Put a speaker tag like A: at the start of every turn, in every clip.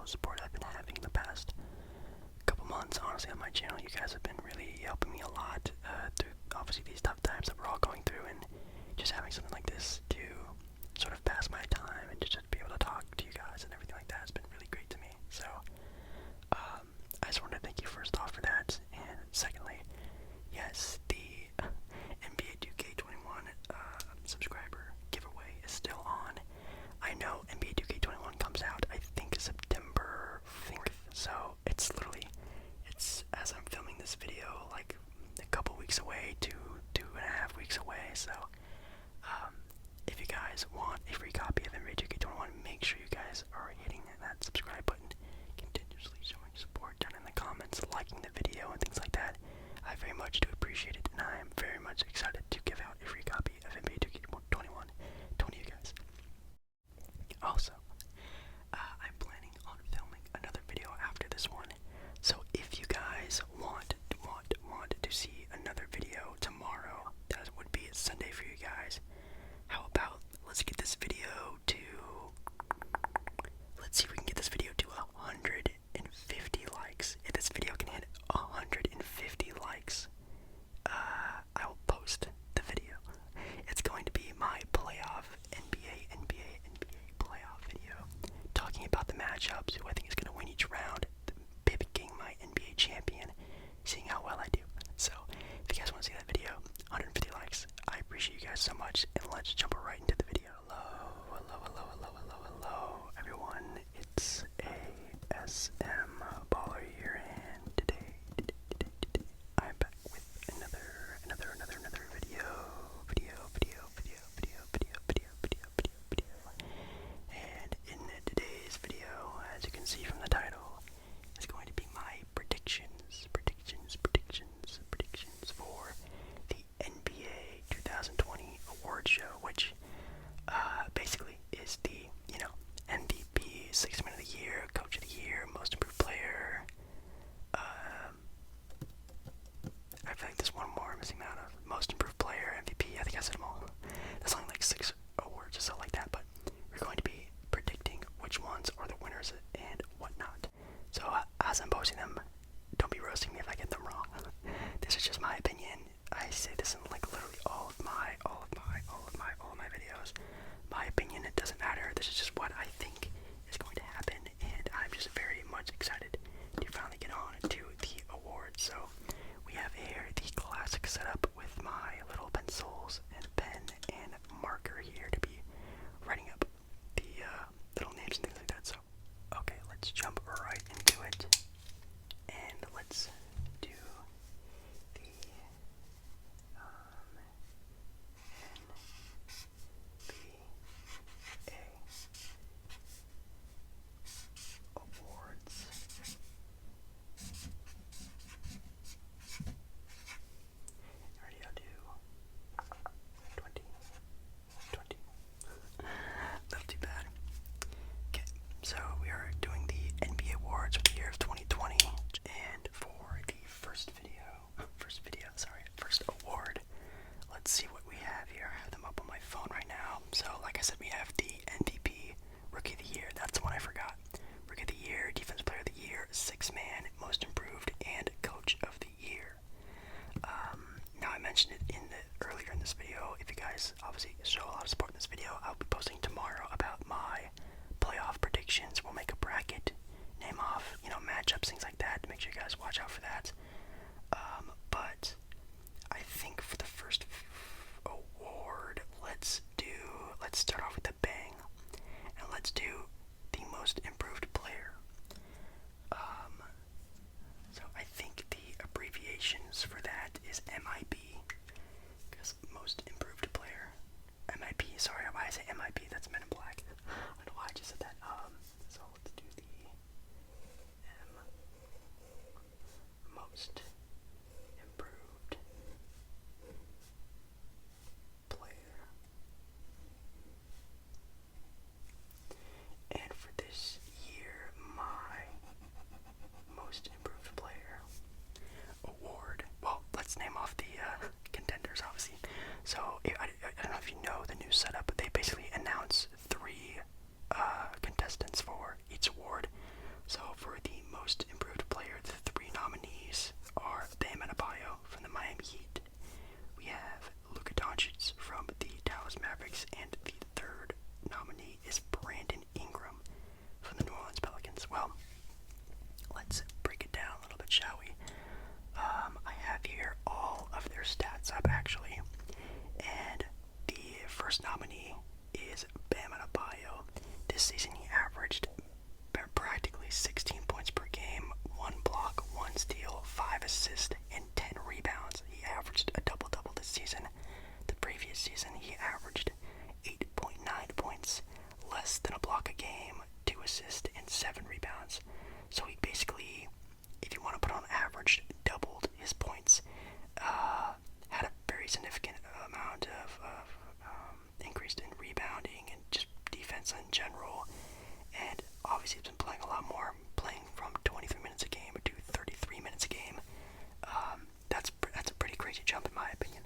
A: all the support I've been having in the past couple months, honestly, on my channel. You guys have been really helping me a lot through, obviously, these tough times that we're all going through, and just having something like this to sort of pass my time and just be able to talk to you guys and everything like that has been really great to me. So, I just wanted to thank you first off for that, and secondly, yes, the NBA 2K21 subscriber giveaway is still on. I know NBA 2K21 comes out, I think, September 4th, so it's literally, as I'm filming this video, like a couple weeks away to 2.5 weeks away, so if you guys want a free copy of NBA 2K21, make sure you guys are hitting that subscribe button, continuously showing support down in the comments, liking the video and things like that. I very much do appreciate it, and I am very much excited to give out a free copy of NBA 2K21 to one of you guys. Also, I'm planning on filming another video after this one, so if you guys want to see another video tomorrow, that would be a Sunday for you guys. How about let's get this video to, let's see if we can get this video to 150 likes. If this video can hit 150 likes, I will post the video. It's going to be my playoff NBA playoff video, talking about the matchups, who I think is going to win each round, picking my NBA champion, seeing how well I do. So, if you guys want to see that video, 150 likes, I appreciate you guys so much, and let's jump right into the video. Hello, everyone. It's ASMballeR here, and today I'm back with another video. And in today's video, as you can see from the title, is going to be my predictions for the NBA 2020 award show, which basically is the, MVP, 6th Man of the Year, Coach of the Year, Most Improved Player. I feel like there's one more I'm missing out of. Most Improved Player, MVP, I think I said them all. There's only like 6 awards or so like that, but we're going to be predicting which ones are the winners and whatnot. So as I'm posting them, don't be roasting me if I get them wrong. This is just my opinion. I say this in like literally all of my videos. My opinion, it doesn't matter. This is just what I think is going to happen, and I'm just very much excited to finally get on to the awards. So we have here the classic setup with my little pencils and pen and marker here to be writing up the little names and things like that. So okay, let's jump right into it, and let's do the NBA awards. Already, I'll do 2020. Not too bad. Okay, so we are doing the NBA awards for the year of 2020, and for the first award, let's see what we have here. I have them up on my phone right now. So, like I said, we have the MVP, Rookie of the Year. That's the one I forgot. Rookie of the Year, Defensive Player of the Year, 6th Man, Most Improved, and Coach of the Year. Now, I mentioned it earlier in this video. If you guys obviously show a lot of support in this video, I'll be posting tomorrow about my playoff predictions. We'll make a bracket, name off, matchups, things like that, to make sure you guys watch out for that. But I think for the first award, let's start off with a bang, and let's do the Most Improved Player. So I think the abbreviations for that is MIP, because Most Improved Player. MIP, sorry, why I say MIP, that's Men in Black. I don't know why I just said that. So let's do the Most Improved Player. And for this year, my Most Improved Player award, well, let's name off the contenders, obviously. So, I don't know if you know the new setup, but they basically announce 3 contestants obviously he's been playing a lot more, playing from 23 minutes a game to 33 minutes a game. That's a pretty crazy jump in my opinion.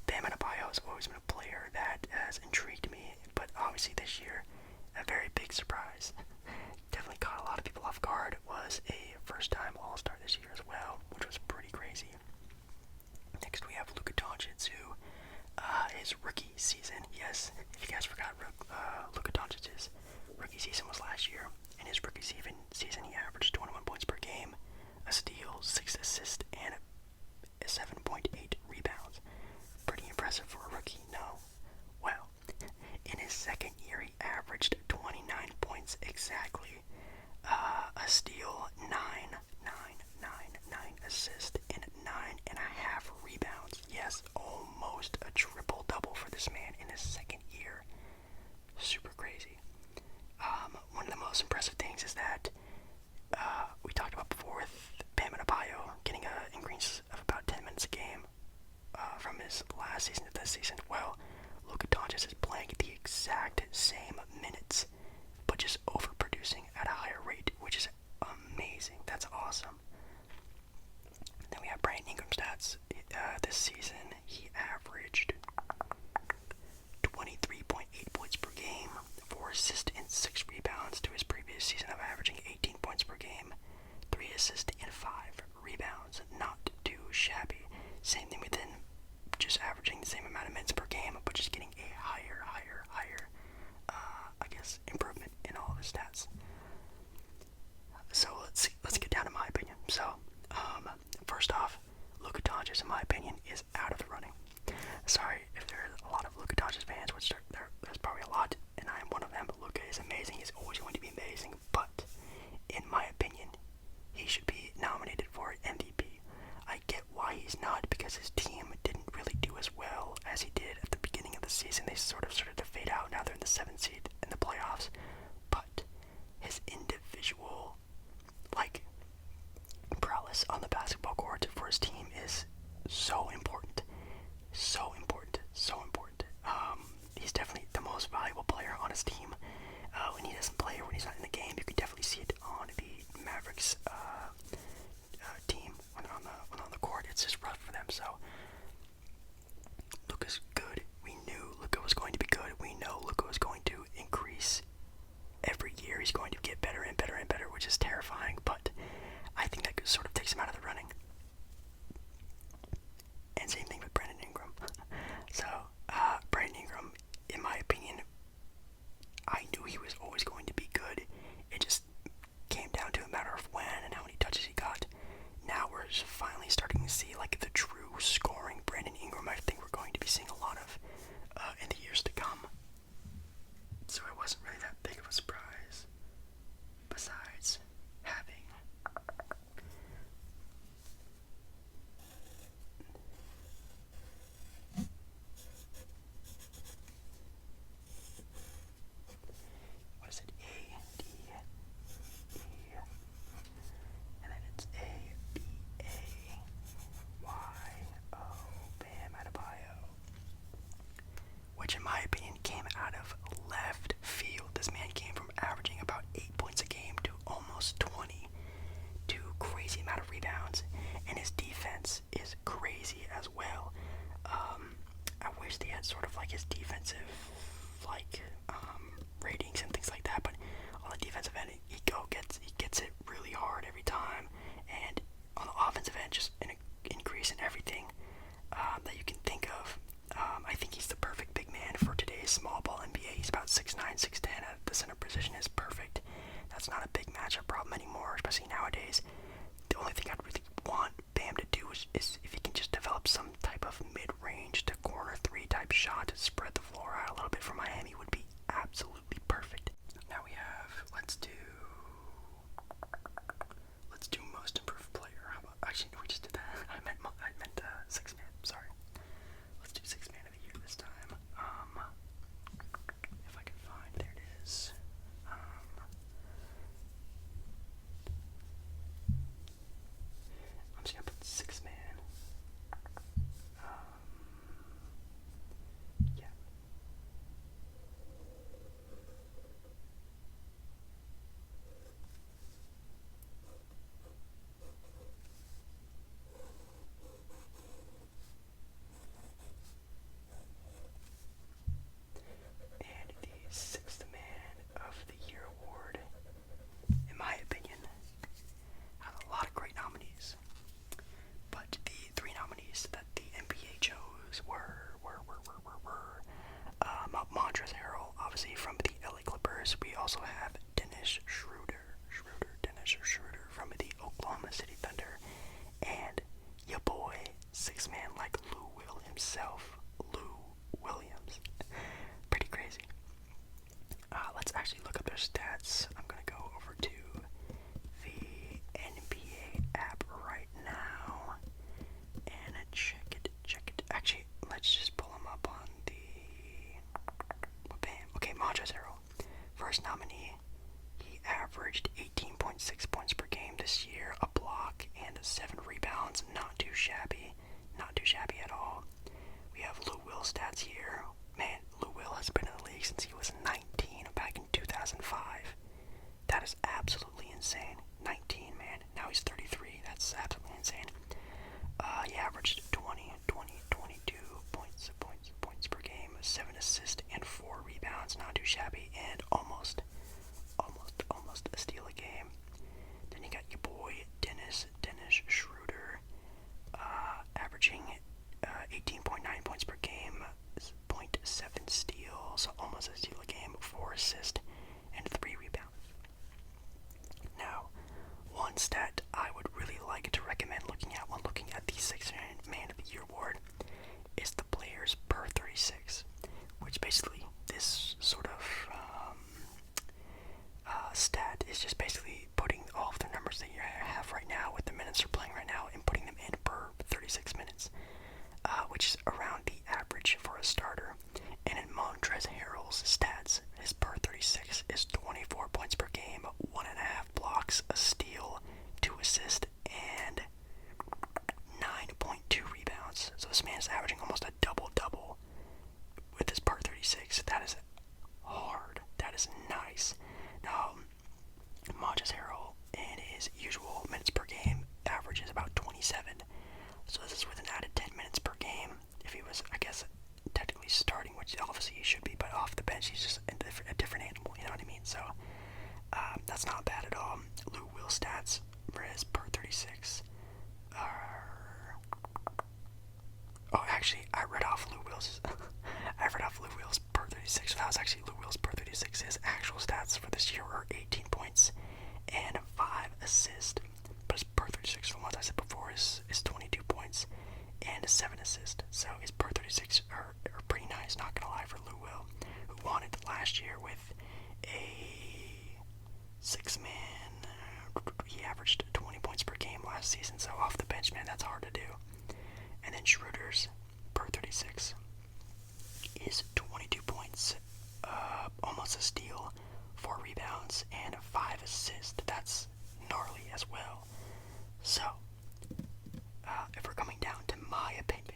A: Bam Adebayo has always been a player that has intrigued me, but obviously this year, a very big surprise. Definitely caught a lot of people off guard. Was a first-time All-Star this year as well, which was pretty crazy. Next we have Luka Doncic, who his rookie season. Yes, if you guys forgot, Luka Doncic's rookie season was last year. In his rookie season, he averaged 21 points per game, a steal, 6 assists, and 7.8 rebounds. Pretty impressive for a rookie, no? Well, in his second year, he averaged 29 points exactly, a steal, 9 assists, and 9.5 rebounds. Yes, almost a triple-double for this man in his second year. Super crazy. One of the most impressive things is that we talked about before with Bam Adebayo getting an increase of about 10 minutes a game from his last season to this season. Well, Luka Doncic is playing the exact same minutes, but just overproducing at a higher rate, which is amazing. That's awesome. Then we have Brandon Ingram's stats. This season, he averaged 23.8 points per game, 4 assists and 6 rebounds to his previous season of averaging 18 points per game, 3 assists and 5 rebounds. Not too shabby. Same thing with him, just averaging the same amount of minutes per game, but just getting a higher, improvement in all of his stats. So let's get down to my opinion. So, first off, Luka Doncic, in my opinion, is out of the running. Sorry if there's a lot of Luka Doncic fans, which there's probably a lot, and I am one of them. But Luka is amazing. He's always going to be amazing. But in my opinion, he should be nominated for MVP. I get why he's not, because his team didn't really do as well as he did at the beginning of the season. They sort of started to fade out. Now they're in the 7th seed in the playoffs. But his individual, prowess on the basketball court for his team is so important. So important. He's definitely the most valuable player on his team. When he doesn't play or when he's not in the game, you can definitely see it on the Mavericks team when they're on the court. It's just rough for them. So Luka's good. We knew Luka was going to be good. We know Luka was going to increase every year. He's going to get better and better and better, which is terrifying. But I think that sort of takes him out of the running. And same thing with Brandon Ingram. So Brandon Ingram, in my opinion, I knew he was always going to be good. It just came down to a matter of when and how many touches he got. Now we're finally starting to see the true scoring Brandon Ingram. I think we're going to be seeing a lot of in the years to come. So it wasn't really that big of a surprise. Besides having what is it? A-D-E, and then it's A-B-A-Y-O, Bam Adebayo, which in my opinion came out of left field. This man came from averaging about 8 points a game to almost 20, to crazy amount of rebounds, and his defense is crazy as well. I wish they had sort of his defensive ratings and things like that, but on the defensive end, he gets it really hard every time, and on the offensive end, just an increase in everything that you can think of. I think he's the perfect big man for today's small ball NBA. He's about 6'9", 6'10". The center position is perfect. That's not a big matchup problem anymore, especially nowadays. The only thing I'd really want Bam to do is if he can just develop some type of mid-range to corner 3 type shot to spread the floor out a little bit for Miami would be absolutely perfect. Now we have, let's do most improved player. How about, actually, no, we just did that. I meant 6 man. Sorry. Let's do 6 man of the year this time. If I can find, there it is. I'm just gonna put 6 man. Yeah. himself, Lou Williams. Pretty crazy. Let's actually look up their stats. I'm gonna go over to the NBA app right now and check it. Actually, let's just pull him up on the. Bam. Okay, Montrezl, first nominee. He averaged 18.6 points per game this year, a block and 7 rebounds. Not too shabby. Not too shabby at all. We have Lou Will stats here. Man, Lou Will has been in the league since he was 19 back in 2005. That is absolutely insane. 19, man. Now he's 33. That's absolutely insane. He averaged 22 points per game, 7 assists and 4 rebounds. Not too shabby, and almost a steal a game. Then you got your boy Dennis Schroeder, averaging 18.9 points per game, 0.7 steals, so almost a steal a game, 4 assists, and 3 rebounds. Now, one stat I would really like to recommend looking at when looking at the Sixth Man of the Year award is the players per 36, which basically this sort of stat is just basically putting all of the numbers that you have right now with the minutes you're playing right now and putting them in per 36 minutes, which is around the average for a starter. And in Montrezl Harrell's stats, his per 36 is 24 points per game, 1.5 blocks, a steal, 2 assists, and 9.2 rebounds. So this man is averaging almost a double-double with his per 36. That is hard. That is nice. Now, Montrezl Harrell, in his usual minutes per game, averages about 27. So this is with an added 10 minutes per game. If he was, I guess, technically starting, which obviously he should be, but off the bench, he's just a different animal, you know what I mean? So, that's not bad at all. Lou Will stats for his per 36 are... Oh, actually, I read off Lou Will's per 36. So that was actually Lou Will's per 36. His actual stats for this year are 18 points and 5 assists. But his per 36, from what I said before, is 22 points and 7 assists. So his per 36 are pretty nice, not gonna lie, for Lou Will, who won it last year with a 6-man. He averaged 20 points per game last season, so off the bench, man, that's hard to do. And then Schroeder's per 36 is 22 points, almost a steal, 4 rebounds, and 5 assists. That's gnarly as well. So, if we're coming down to my opinion,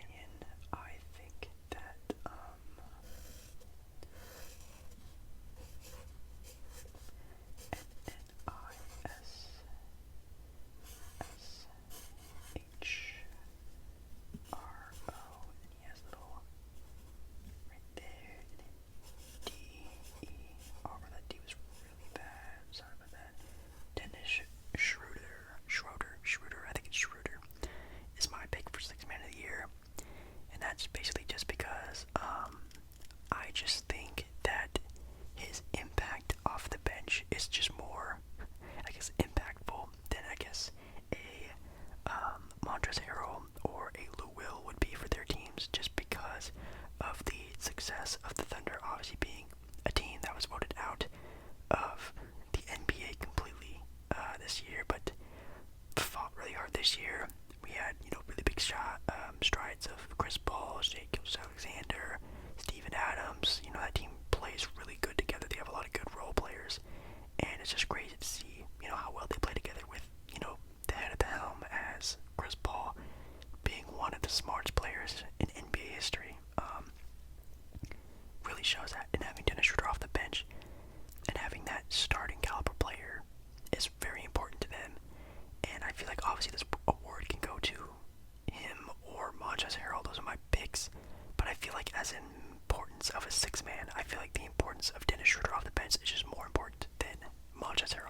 A: I think that, NNISSHRO, and he has little right there, and then D-E-R, that D was really bad, sorry about that. Dennis Schroeder, I think it's Schroeder, is my pick for Sixth Man of the Year, and that's basically just because, I just think that his impact off the bench is just more, I guess, impactful than, I guess, a Montrezl Harrell or a Lou Will would be for their teams, just because of the success of the Thunder obviously being a team that was voted out of the NBA completely this year, but fought really hard this year. We had, really big strides of Chris Paul, Shai Gilgeous-Alexander, Steven Adams. That team plays really good together. They have a lot of good role players, and it's just crazy to see, how well they play together with, the head of the helm as Chris Paul being one of the smartest players in NBA history. Really shows that, and having Dennis Schroeder off the bench and having that starting caliber player is very important to them. And I feel like obviously this award can go to him or Montrezl Harrell. Those are my picks. But I feel like as in importance of a 6-man, I feel like the importance of Dennis Schroeder off the bench is just more important than Montrezl Harrell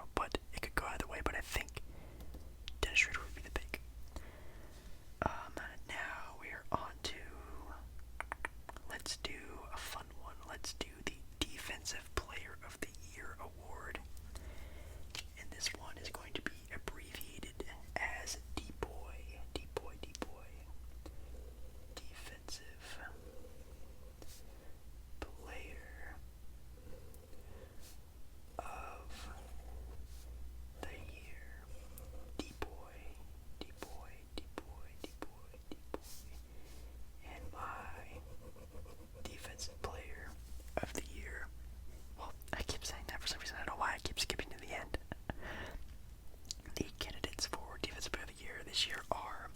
A: this year are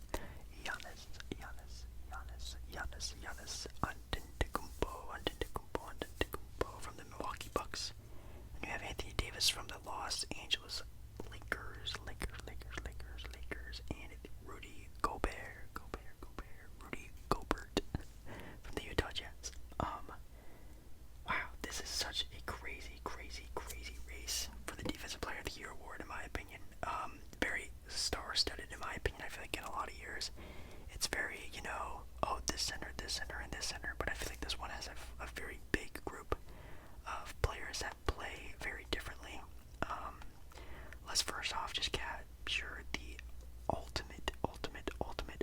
A: Giannis Antetokounmpo from the Milwaukee Bucks. And you have Anthony Davis from the Los Angeles Lakers, and Rudy Gobert from the Utah Jazz. Wow, this is such a crazy race for the Defensive Player of the Year award, in my opinion. Very star-studded, in my opinion. I feel like in a lot of years, it's very, oh, this center, and this center. But I feel like this one has a very big group of players that play very differently. Let's first off just capture the ultimate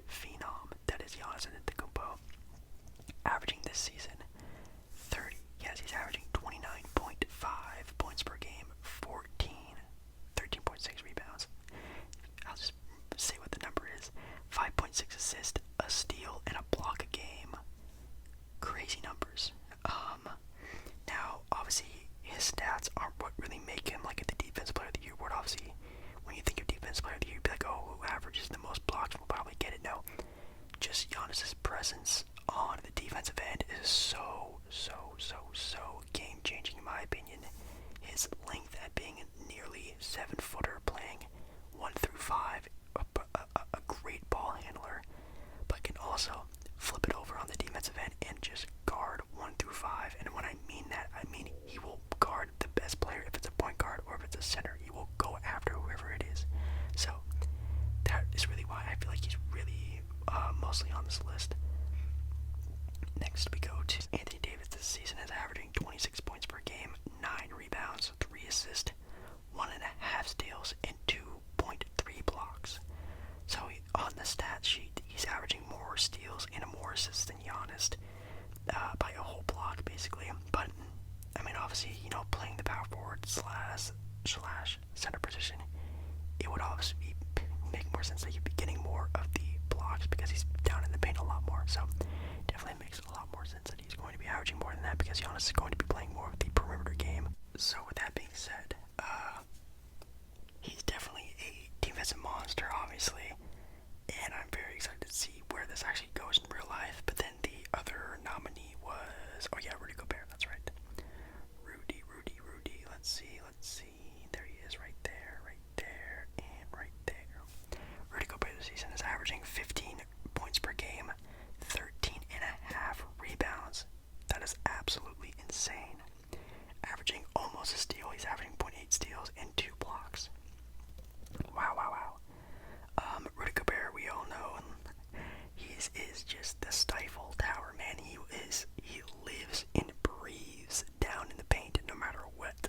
A: phenom that is Giannis Antetokounmpo, averaging this season 30. Yes, he's averaging 29.5 points per game, 13.6 rebounds. I'll just say what the number is. 5.6 assists, a steal, and a block a game. Crazy numbers. Now, obviously, his stats aren't what really make him like at the Defensive Player of the Year award. Obviously, when you think of Defensive Player of the Year, you'd be like, oh, who averages the most blocks will probably get it. No, just Giannis's presence on the defensive end is so game-changing, in my opinion. His length at being nearly 7-footer, playing 1 through 5, a great ball handler, but can also flip it over on the defensive end and just guard 1 through 5. And when I mean that, I mean he will guard the best player. If it's a point guard or if it's a center, he will go after whoever it is. So that is really why I feel like he's really mostly on this list. Next we go to Anthony Davis. This season is averaging 26 points per game, 9 rebounds, 3 assists, 1.5 steals, and 2.3 blocks. So on the stat sheet, he's averaging more steals and more assists than Giannis, by a whole block basically. But I mean, obviously, playing the power forward slash center position, it would obviously make more sense that you'd be getting more of the blocks because he's down in the paint a lot more. So definitely makes a lot more sense that he's going to be averaging more than that because Giannis is going to be playing more of the perimeter game. So with that being said, he's definitely a defensive monster, obviously, and I'm very excited to see where this actually goes in real life. But then the other nominee was, Rudy Gobert, that's right. Rudy, let's see, there he is, right there, and right there. Rudy Gobert this season is averaging 15 points per game, 13.5 rebounds. That is absolutely insane. Averaging almost a steal. He's averaging 0.8 steals and 2 blocks. Wow. Rudy Gobert, we all know, he is just the stifle tower, man. He lives and breathes down in the paint no matter what.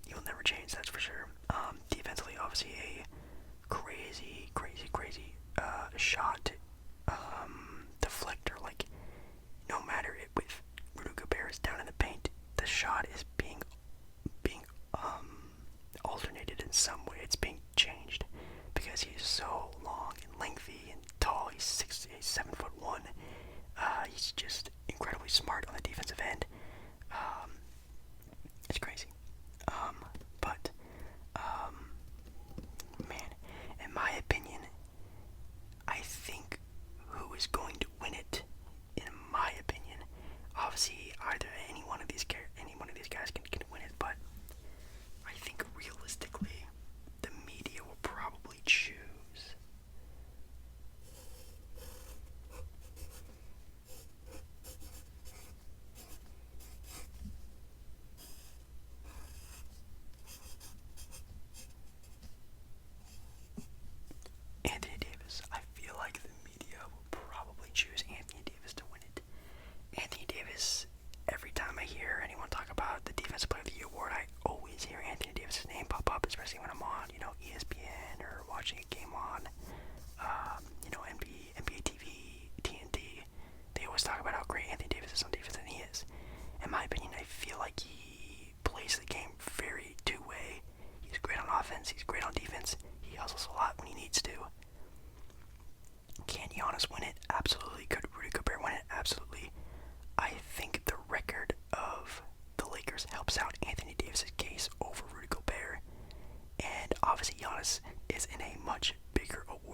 A: He'll never change, that's for sure. Defensively, obviously a crazy shot deflector. Like, no matter if Rudy Gobert is down in the paint, the shot is being alternated in some way. It's being changed because he's so long and lengthy and tall. He's 7'1". He's just incredibly smart on the defensive end. It's crazy. Man, in my opinion, I think who is going to win it, in my opinion, obviously either any one of these guys can win it, but I think realistically, the media will probably choose Anthony Davis. I feel like the media will probably choose Anthony Davis to win it. Anthony Davis, every time I hear anyone talk about the Defensive Player of the Year award, I always hear Anthony Davis' name pop up, especially when I'm on, ESPN or watching a game on, NBA TV, TNT. They always talk about how great Anthony Davis is on defense, and he is. In my opinion, I feel like he plays the game very two-way. He's great on offense, he's great on defense. He hustles a lot when he needs to. Can Giannis win it? Absolutely. Could Rudy Gobert win it? Absolutely. I think the record of the Lakers helps out Anthony Davis' case over Rudy Gobert. And obviously Giannis is in a much bigger award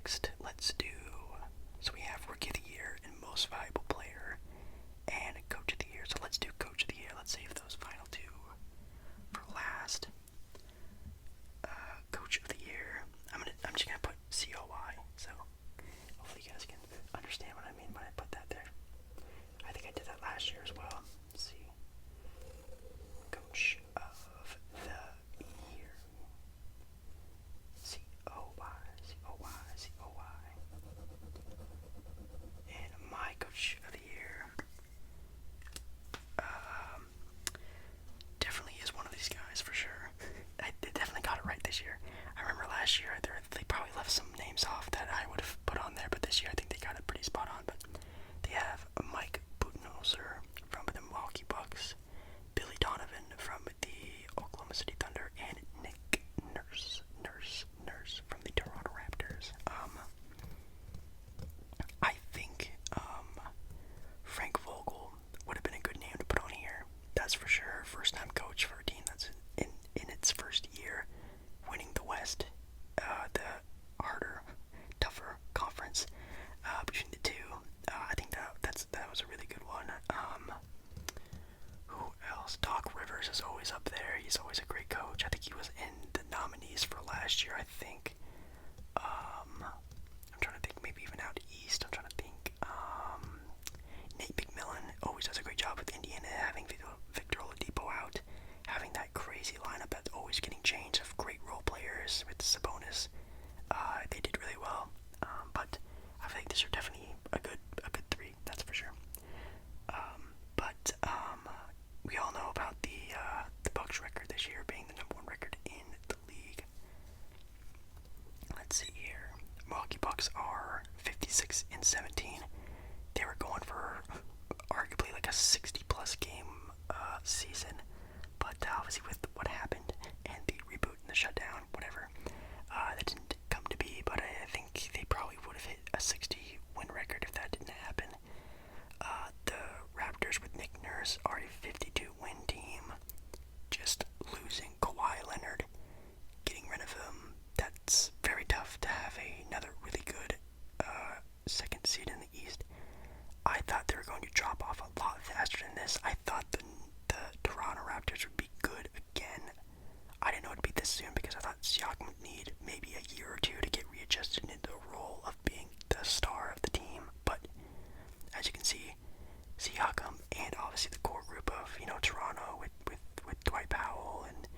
A: next, let's do, so we have Rookie of the Year and Most Valuable Player and Coach of the Year. So let's do Coach of the Year. Let's save those final two for last. Coach of the Year. I'm just gonna put COY. So hopefully you guys can understand what I mean when I put that there. I think I did that last year as well. Let's see. Coach of the Year. COY. And my Coach of the Year definitely is one of these guys for sure. They definitely got it right this year. I remember last year they probably left some names off that I would have put on there, but this year I think they got it pretty spot on. But they have Mike Budenholzer from the Milwaukee Bucks, Billy Donovan from the Oklahoma City Thunder, and Nick Nurse from the Toronto Raptors. I think Frank Vogel would have been a good name to put on here. That's for sure. First time coach for a team that's in its first year, winning the West, the harder, tougher conference between the two. I think that was a really good one. Who else? Doc Rivers is always up there. He's always a great coach. I think he was in the nominees for last year. I think. I'm trying to think. Maybe even out east. I'm trying to think. Nate McMillan always does a great job with Indiana, having Victor Oladipo out, having that crazy lineup that's always getting changed of great role players with Sabonis. They did really well, but I think these are definitely a good three, that's for sure. But we all know about the Bucks record this year being the #1 record in the league. Let's see here. Milwaukee Bucks are 56-17. They were going for arguably like a 60-plus game season, but obviously with what happened and the reboot and the shutdown, whatever, that didn't come to be. But I think they probably would have hit a 60-win record if that didn't happen. The Raptors with Nick Nurse are a 52-win team, just losing Kawhi Leonard, getting rid of him. That's very tough to have another really good second seed in the East. I thought they were going to drop off a lot faster than this. I thought the Toronto Raptors would be good again. I didn't know it'd be this soon because I thought Siakam would need maybe a year or two to get readjusted into the role of being the star of the team. But as you can see, Siakam and obviously the core group of Toronto with Dwight Powell and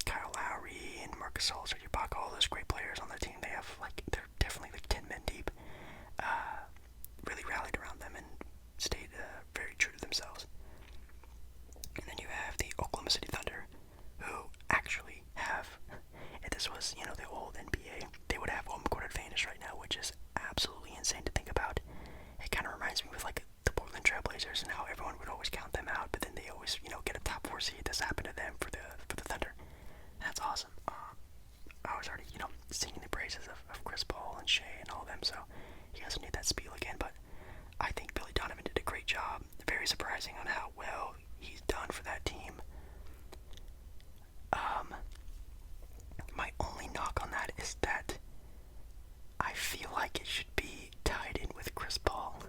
A: Kyle Lowry and Marcus Gasol, Serge Ibaka, all those great players on their team. They're definitely like 10 men deep. Really rallied around them and stayed very true to themselves. And then you have the Oklahoma City Thunder, who actually have, if this was, the old NBA, they would have home court advantage right now, which is absolutely insane to think about. It kind of reminds me of like the Portland Trailblazers and how everyone would always count them out, but then they always, get a top 4 seed. This happened to them for the Thunder. And that's awesome. I was already, singing the praises of Chris Paul and Shea and all of them, so he doesn't need that spiel again, but I think Billy Donovan did a great job. Very surprising on how well he's done for that team. My only knock on that is that I feel like it should be tied in with Chris Paul.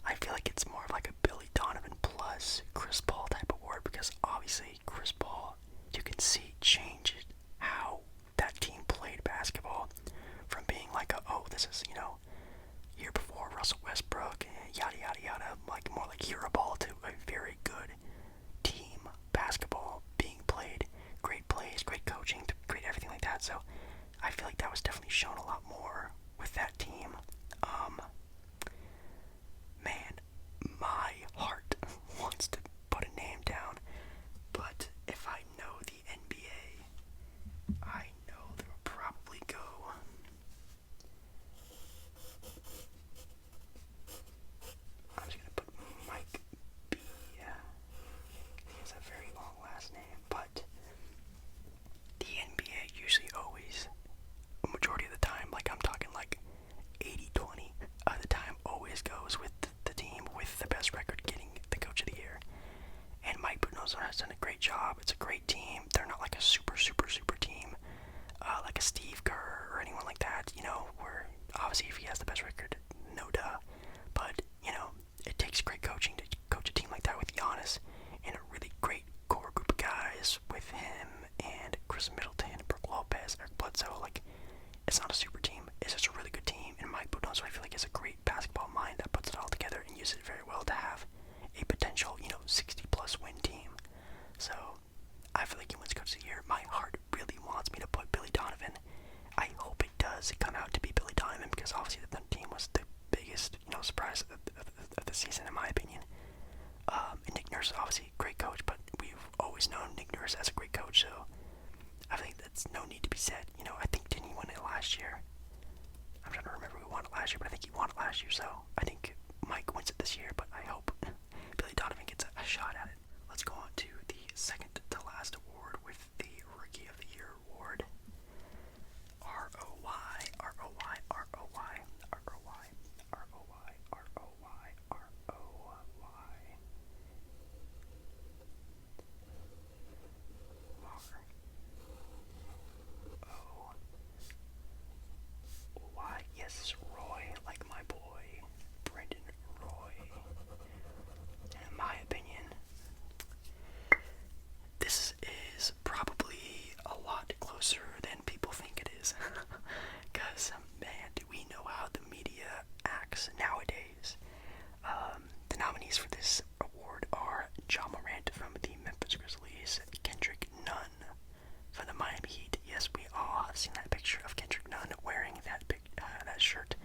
A: I feel like it's more of like a Billy Donovan plus Chris Paul type of award, because obviously Chris Paul, you can see, changed how that team played basketball from being like this is, year before Russell Westbrook, yada yada yada, like more like hero ball, to a very good team basketball being played, great plays, great coaching, great everything like that. So I feel like that was definitely shown a lot more with that team. Man, my heart wants to put a name down, but if I know the NBA, I know they will probably go. I'm just gonna put Mike B. He has a very long last name, but the NBA usually always, a majority of the time, like I'm talking like 80-20 of the time, always goes with the team with the best record getting it's not a super team. It's just a really good team, and Mike Budenholzer, I feel like, is a great basketball mind that puts it all together and uses it very well to have a potential, 60-plus win team. So I feel like he wins Coach of the Year. My heart really wants me to put Billy Donovan. I hope it does come out to be Billy Donovan, because obviously the team was the biggest, surprise of the season, in my opinion. And Nick Nurse is obviously a great coach, but we've always known Nick Nurse as a great coach, so I think that's no need to be said. I think, didn't he win it last year? I'm trying to remember who won it last year, but I think he won it last year, so I think Mike wins it this year, but I hope Billy Donovan gets a shot at it. Let's go on to the second to last award with the Rookie of the Year award. ROY, ROY, ROY, ROY, ROY, ROY, ROY. Why? Yes, Roy, like my boy, Brendan Roy. In my opinion, this is probably a lot closer than people think it is. Because, man, do we know how the media acts nowadays. The nominees for this award are Ja Morant from the Memphis Grizzlies, Kendrick Nunn from the Miami Heat. Yes, we all have seen that picture of Kendrick Nunn wearing that shirt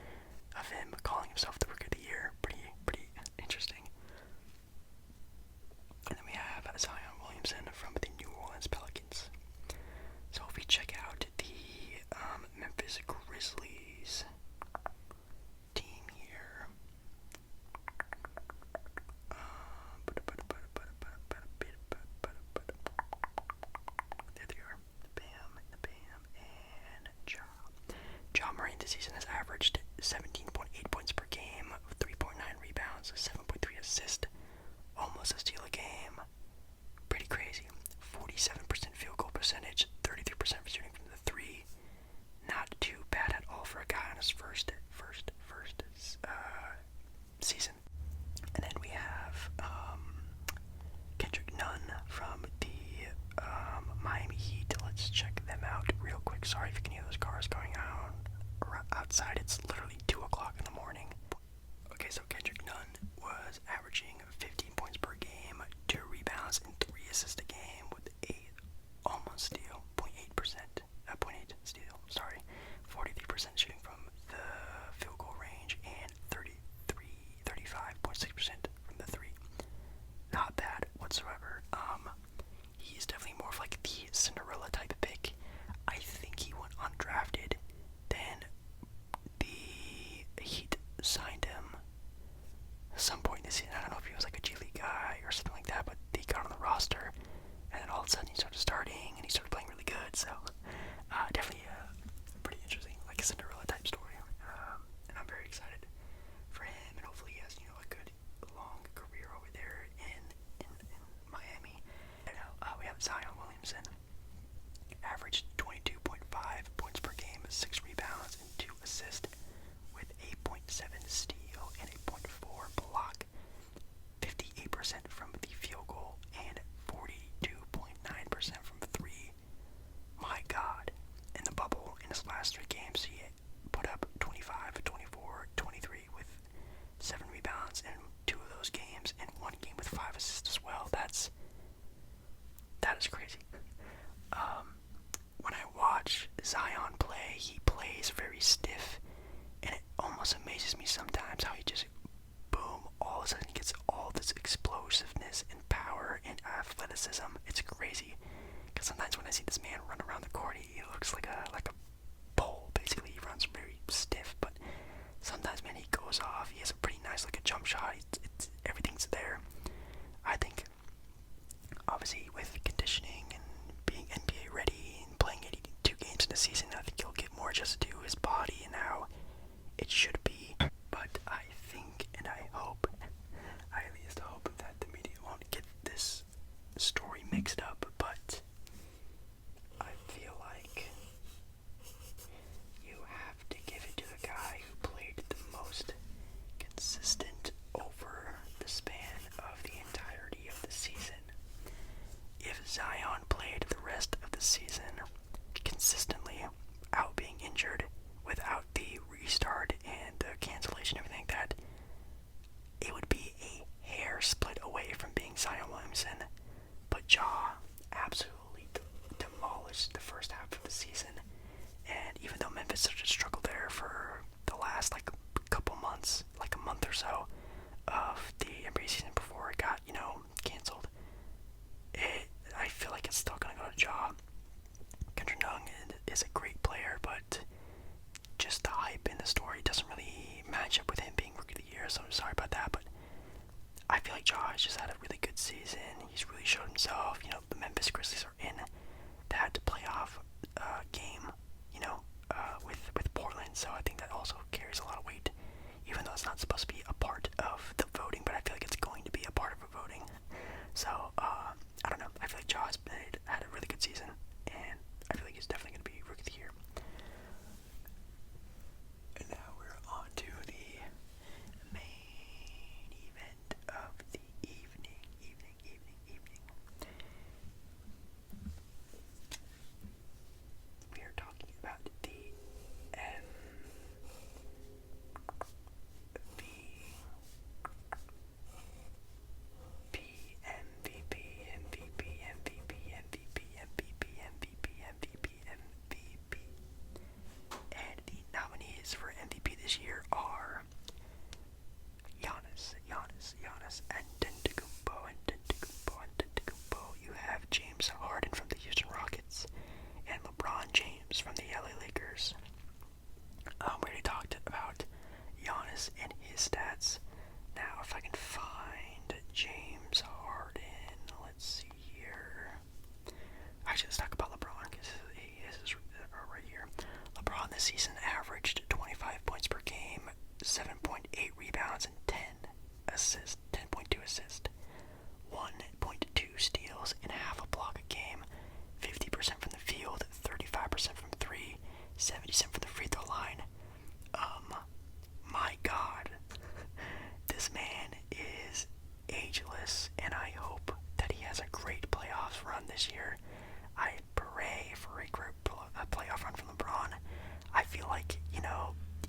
A: of him calling himself the Rookie of the Year. Pretty interesting. And then we have Zion Williamson from the New Orleans Pelicans. So if we check out the Memphis Grizzlies team here, there they are. Bam, and Ja. Ja Morant this season has averaged 17.8 points per game, 3.9 rebounds, 7.3 assists, almost a steal a game. Pretty crazy. 47% field goal percentage, 33% for shooting from the three. Not too bad at all for a guy on his first season. And then we have Kendrick Nunn from the Miami Heat. Let's check them out real quick. Sorry if you can hear those cars going on outside. It's literally 2 o'clock in the morning. Okay, so Kendrick Nunn was averaging 15 points per game, 2 rebounds, and 3 assists a game with a almost steal, 0.8 steal, 43% shooting from the field goal range, and 35.6% from the three. Not bad whatsoever. He's definitely more of like the Cinderella type pick. I think he went undrafted. Then the Heat signed him at some point this season. I don't know if he was like a G League guy or something like that, but he got on the roster, and then all of a sudden he started starting and he started playing really good. So definitely pretty interesting, like a Cinderella type story. And I'm very excited for him, and hopefully he has a good long career over there in Miami. We have Zion Williamson, averaged 22.5 points per game, 6 rebounds, and 2 assists, with 8.7 steal and 8.4 block, 58% from the field goal, and 42.9% from 3. My God, in the bubble, in his last 3 games, he put up 25, 24, 23 with 7 rebounds in 2 of those games, and 1 game with 5 assists as well. That is crazy. When I watch Zion play, he plays very stiff, and it almost amazes me sometimes how he just, boom, all of a sudden he gets all this explosiveness and power and athleticism. It's crazy, because sometimes when I see this man run around the court, he looks like a pole. Basically, he runs very stiff, but sometimes, man, he goes off. He has a pretty nice, like a jump shot. Everything's there. I think, obviously, with conditioning and being NBA ready and playing 82 games in a season, I think he'll get more adjusted to his body and how it should be. But I think, and I hope, I at least hope that the media won't get this story mixed up, but I feel like you have to give it to the guy who played the most consistent over the span of the entirety of the season. If Zion played the rest of the season consistently, out being injured, such a struggle there for the last like couple months, like a month or so of the NBA season before it got, canceled. I feel like it's still gonna go to Ja. Kendrick Nunn is a great player, but just the hype in the story doesn't really match up with him being Rookie of the Year, so I'm sorry about that, but I feel like Ja has just had a really good season. He's really showed himself. The Memphis Grizzlies are in that playoff game, with Portland, so I think that also carries a lot of weight, even though it's not supposed to be a part of the voting, but I feel like it's going to be a part of the voting. So, I don't know. I feel like Ja has had a really good season, and I feel like he's definitely going to be Rookie of the Year. And now we're on to the main event of the evening. We are talking about the MVP. And the nominees for MVP this year are Giannis, Antetokounmpo. You have James Harden from the Houston Rockets and LeBron James from the LA Lakers. We already talked about Giannis and his stats. Now, if I can find James Harden, let's see here. Actually, let's talk about LeBron because he is right here. LeBron this season averaged 25 points per game, 7.8 rebounds, and 10.2 assists, 1.2 steals, and half a block a game, 50% from the field, 35% from three, 70% from the free throw line. My God, this man is ageless, and I hope that he has a great playoffs run this year. I pray for a great playoff run from LeBron. I feel like,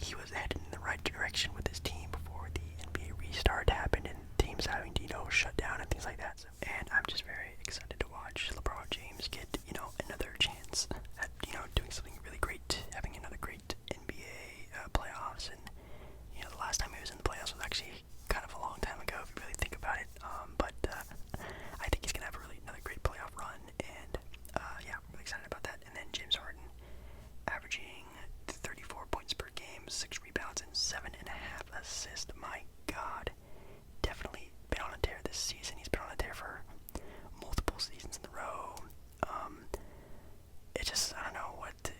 A: he was headed in the right direction with his team before the NBA restart happened and teams having to, shut down and things like that. And I'm just very excited to watch LeBron James get, another chance at, doing something really great, having another great NBA playoffs. And, the last time he was in the playoffs was actually kind of a long time ago if you really think about it. But I think he's going to have another great playoff run. And, yeah, I'm really excited about that. And then James Harden averaging 34 points per game, 6 rebounds, and 7.5 assists. My God, definitely been on a tear this season. He's been on a tear for multiple seasons in a row. I don't know what,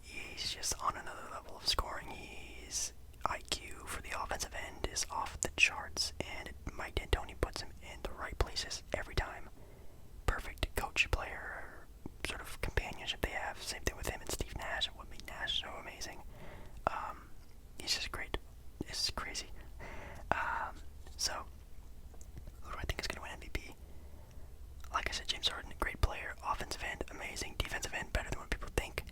A: he's just on another level of scoring. His IQ for the offensive end is off the charts, and Mike D'Antoni puts him in the right places every time. Perfect coach-player sort of companionship they have. Same thing with him and Steve Nash, and what made Nash so amazing. He's just great. It's crazy. So, who do I think is going to win MVP? Like I said, James Harden, great player. Offensive end, amazing. Defensive end, better than what people think.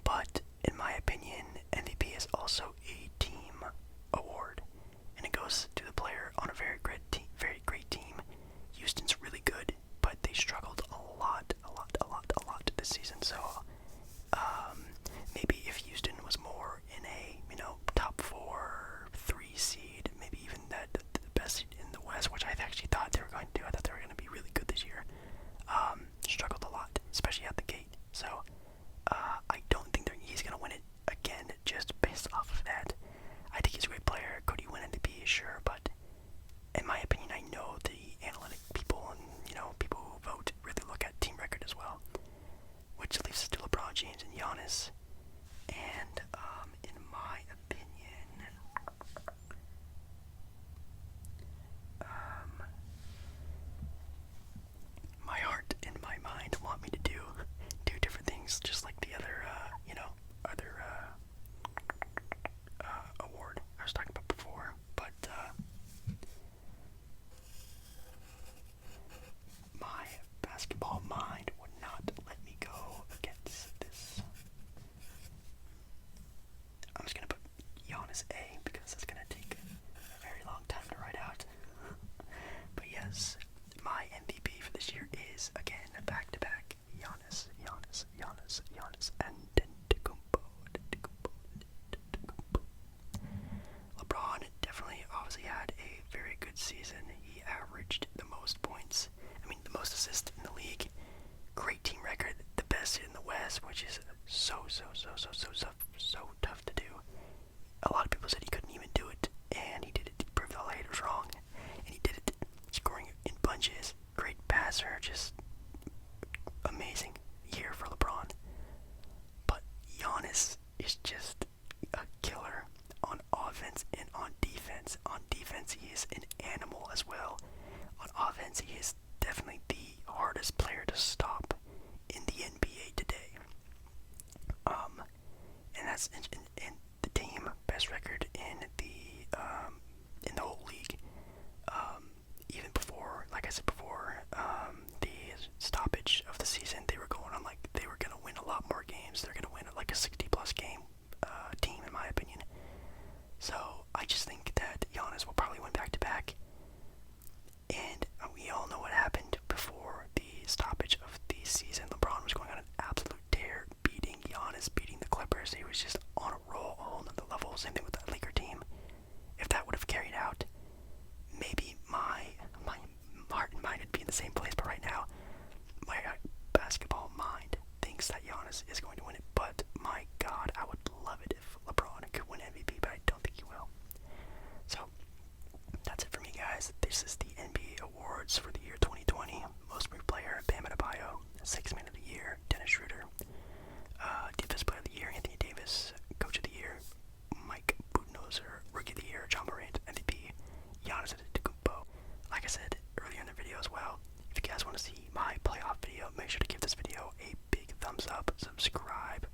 A: But, in my opinion, MVP is also a team award. And it goes to the player on a very great team. Houston's really good, but they struggled a lot this season. So, maybe if Houston which is so tough to do. A lot of people said he couldn't even do it, and he did it. He proved all the haters wrong, and he did it, scoring in bunches. Great passer, just amazing year for LeBron. But Giannis is just a killer on offense and on defense. On defense, he is an animal as well. On offense, he is definitely the hardest player to stop in the NBA today. And that's in the team best record in the whole league. Even before, like I said before, the stoppage of the season, they were gonna win a lot more games. They're gonna win like a 60+ game team, in my opinion. So I just think that Giannis will probably win back-to-back. And we all know what happened before the stoppage of the season. LeBron was going on an absolute tear, beating Giannis, beating the Clippers. He was just on a roll, a whole nother level. Same thing with that Laker team. If that would have carried out, maybe my heart and mind would be in the same place. But right now, my basketball mind thinks that Giannis is going to win it. But my God, I would love it if LeBron could win MVP, but I don't think he will. So that's it for me, guys. This is the NBA awards for the year 2020. Most improved player, Bam Adebayo. Sixth man of the year, Dennis Schroeder. Defensive player of the year, Anthony Davis. Coach of the year, Mike Budenholzer. Rookie of the year, John Morant. MVP, Giannis Antetokounmpo. Like I said earlier in the video as well, if you guys want to see my playoff video, make sure to give this video a big thumbs up, subscribe,